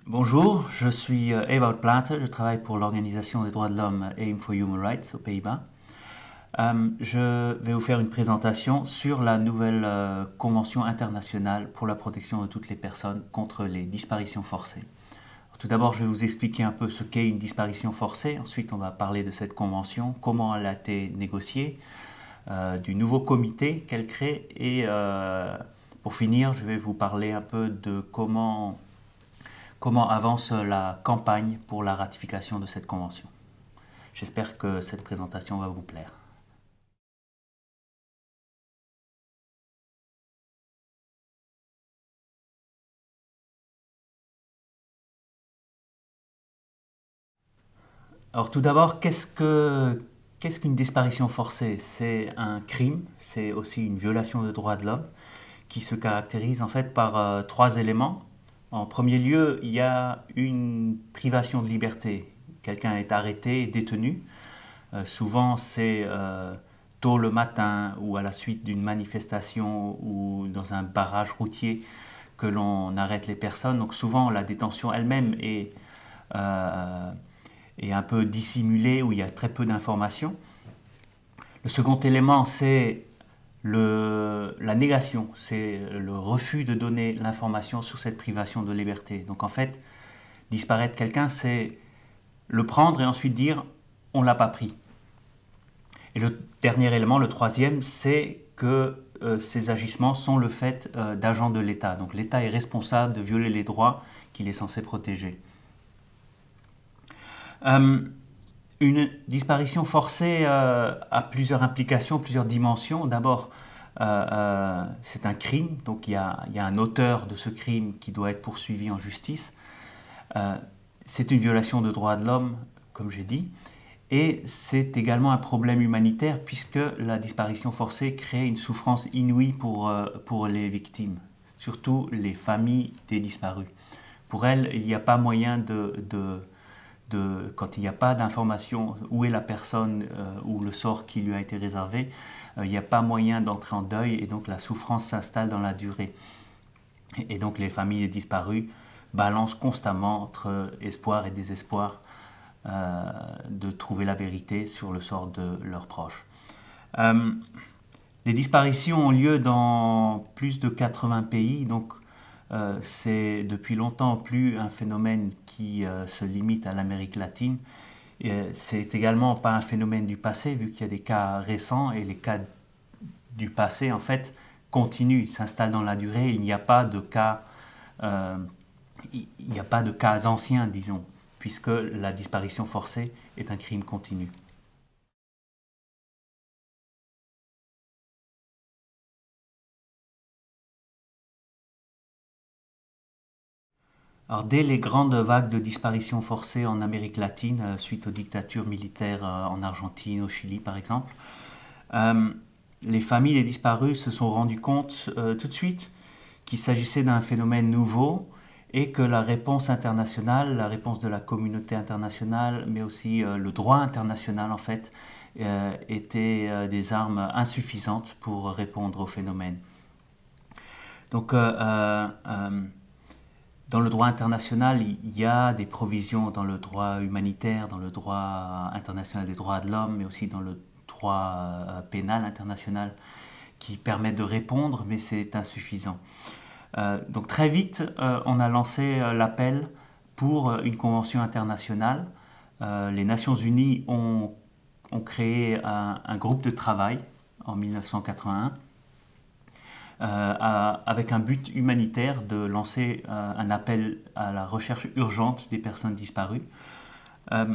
Bonjour, je suis Ewout Plater, je travaille pour l'Organisation des droits de l'homme Aim for Human Rights aux Pays-Bas. Je vais vous faire une présentation sur la nouvelle Convention internationale pour la protection de toutes les personnes contre les disparitions forcées. Tout d'abord, je vais vous expliquer un peu ce qu'est une disparition forcée. Ensuite, on va parler de cette convention, comment elle a été négociée, du nouveau comité qu'elle crée et pour finir, je vais vous parler un peu de comment avance la campagne pour la ratification de cette convention. J'espère que cette présentation va vous plaire. Alors tout d'abord, qu'est-ce qu'une disparition forcée? C'est un crime, c'est aussi une violation des droits de l'homme qui se caractérise en fait par trois éléments. En premier lieu, il y a une privation de liberté. Quelqu'un est arrêté, détenu. Souvent, c'est tôt le matin ou à la suite d'une manifestation ou dans un barrage routier que l'on arrête les personnes. Donc souvent, la détention elle-même est un peu dissimulée, où il y a très peu d'informations. Le second élément, c'est la négation, c'est le refus de donner l'information sur cette privation de liberté. Donc en fait, disparaître quelqu'un, c'est le prendre et ensuite dire on ne l'a pas pris. Et le dernier élément, le troisième, c'est que ces agissements sont le fait d'agents de l'État. Donc l'État est responsable de violer les droits qu'il est censé protéger. Une disparition forcée a plusieurs implications, plusieurs dimensions. D'abord, c'est un crime, donc il y a un auteur de ce crime qui doit être poursuivi en justice. C'est une violation de droits de l'homme, comme j'ai dit, et c'est également un problème humanitaire puisque la disparition forcée crée une souffrance inouïe pour les victimes, surtout les familles des disparus. Pour elles, il n'y a pas moyen quand il n'y a pas d'information où est la personne ou le sort qui lui a été réservé, il n'y a pas moyen d'entrer en deuil et donc la souffrance s'installe dans la durée. Et donc les familles des disparus balancent constamment entre espoir et désespoir de trouver la vérité sur le sort de leurs proches. Les disparitions ont lieu dans plus de 80 pays, donc c'est depuis longtemps plus un phénomène qui se limite à l'Amérique latine. C'est également pas un phénomène du passé, vu qu'il y a des cas récents et les cas du passé, en fait, continuent, ils s'installent dans la durée. Il n'y a pas de cas, anciens, disons, puisque la disparition forcée est un crime continu. Alors, dès les grandes vagues de disparitions forcées en Amérique latine, suite aux dictatures militaires en Argentine, au Chili par exemple, les familles des disparus se sont rendues compte tout de suite qu'il s'agissait d'un phénomène nouveau et que la réponse internationale, la réponse de la communauté internationale, mais aussi le droit international en fait, étaient des armes insuffisantes pour répondre au phénomène. Donc, dans le droit international, il y a des provisions dans le droit humanitaire, dans le droit international des droits de l'homme, mais aussi dans le droit pénal international qui permettent de répondre, mais c'est insuffisant. Donc très vite, on a lancé l'appel pour une convention internationale. Les Nations Unies ont créé un groupe de travail en 1981 avec un but humanitaire de lancer un appel à la recherche urgente des personnes disparues. Mais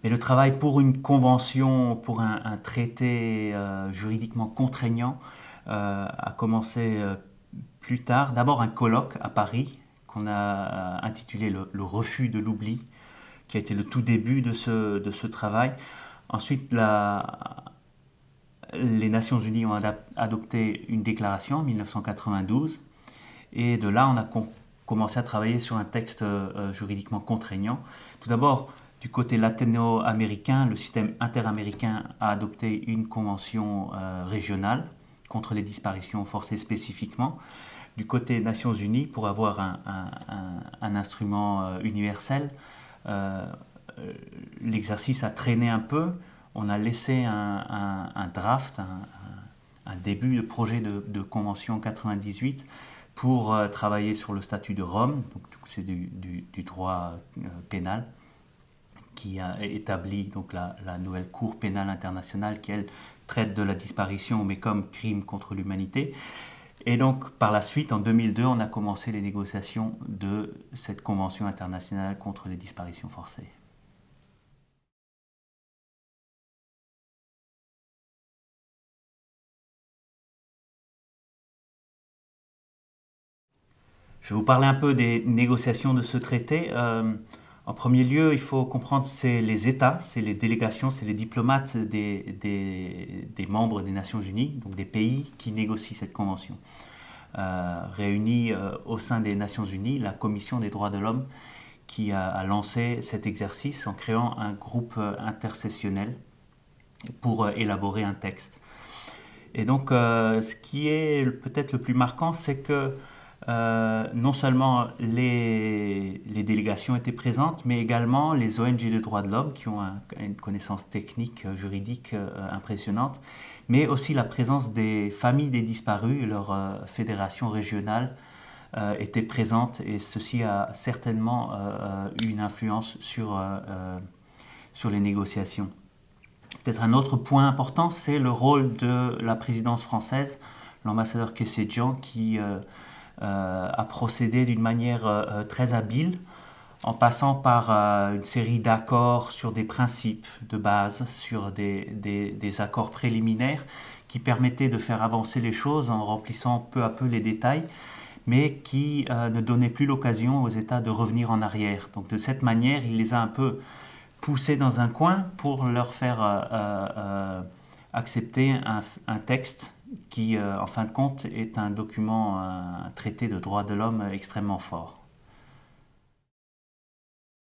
le travail pour une convention, pour un traité juridiquement contraignant, a commencé plus tard. D'abord un colloque à Paris qu'on a intitulé le refus de l'oubli, qui a été le tout début de ce travail. Ensuite, les Nations Unies ont adopté une déclaration en 1992 et de là on a commencé à travailler sur un texte juridiquement contraignant. Tout d'abord, du côté latino-américain, le système interaméricain a adopté une convention régionale contre les disparitions forcées spécifiquement. Du côté Nations Unies, pour avoir un instrument universel. L'exercice a traîné un peu. On a laissé un draft, un début de projet de convention 98 pour travailler sur le statut de Rome. Donc c'est du droit pénal qui a établi donc la nouvelle Cour pénale internationale qui, elle, traite de la disparition, mais comme crime contre l'humanité. Et donc, par la suite, en 2002, on a commencé les négociations de cette Convention internationale contre les disparitions forcées. Je vais vous parler un peu des négociations de ce traité. En premier lieu, il faut comprendre que c'est les États, c'est les délégations, c'est les diplomates des membres des Nations Unies, donc des pays qui négocient cette convention. Réunis au sein des Nations Unies, la Commission des droits de l'homme qui a lancé cet exercice en créant un groupe intercessionnel pour élaborer un texte. Et donc, ce qui est peut-être le plus marquant, c'est que non seulement les délégations étaient présentes, mais également les ONG de droits de l'homme qui ont une connaissance technique, juridique impressionnante, mais aussi la présence des familles des disparus, leur fédération régionale était présente et ceci a certainement eu une influence sur les négociations. Peut-être un autre point important, c'est le rôle de la présidence française, l'ambassadeur Kessedjian qui a procédé d'une manière très habile en passant par une série d'accords sur des principes de base, sur des accords préliminaires qui permettaient de faire avancer les choses en remplissant peu à peu les détails, mais qui ne donnaient plus l'occasion aux États de revenir en arrière. Donc de cette manière, il les a un peu poussés dans un coin pour leur faire accepter un texte qui, en fin de compte, est un document, un traité de droits de l'homme extrêmement fort.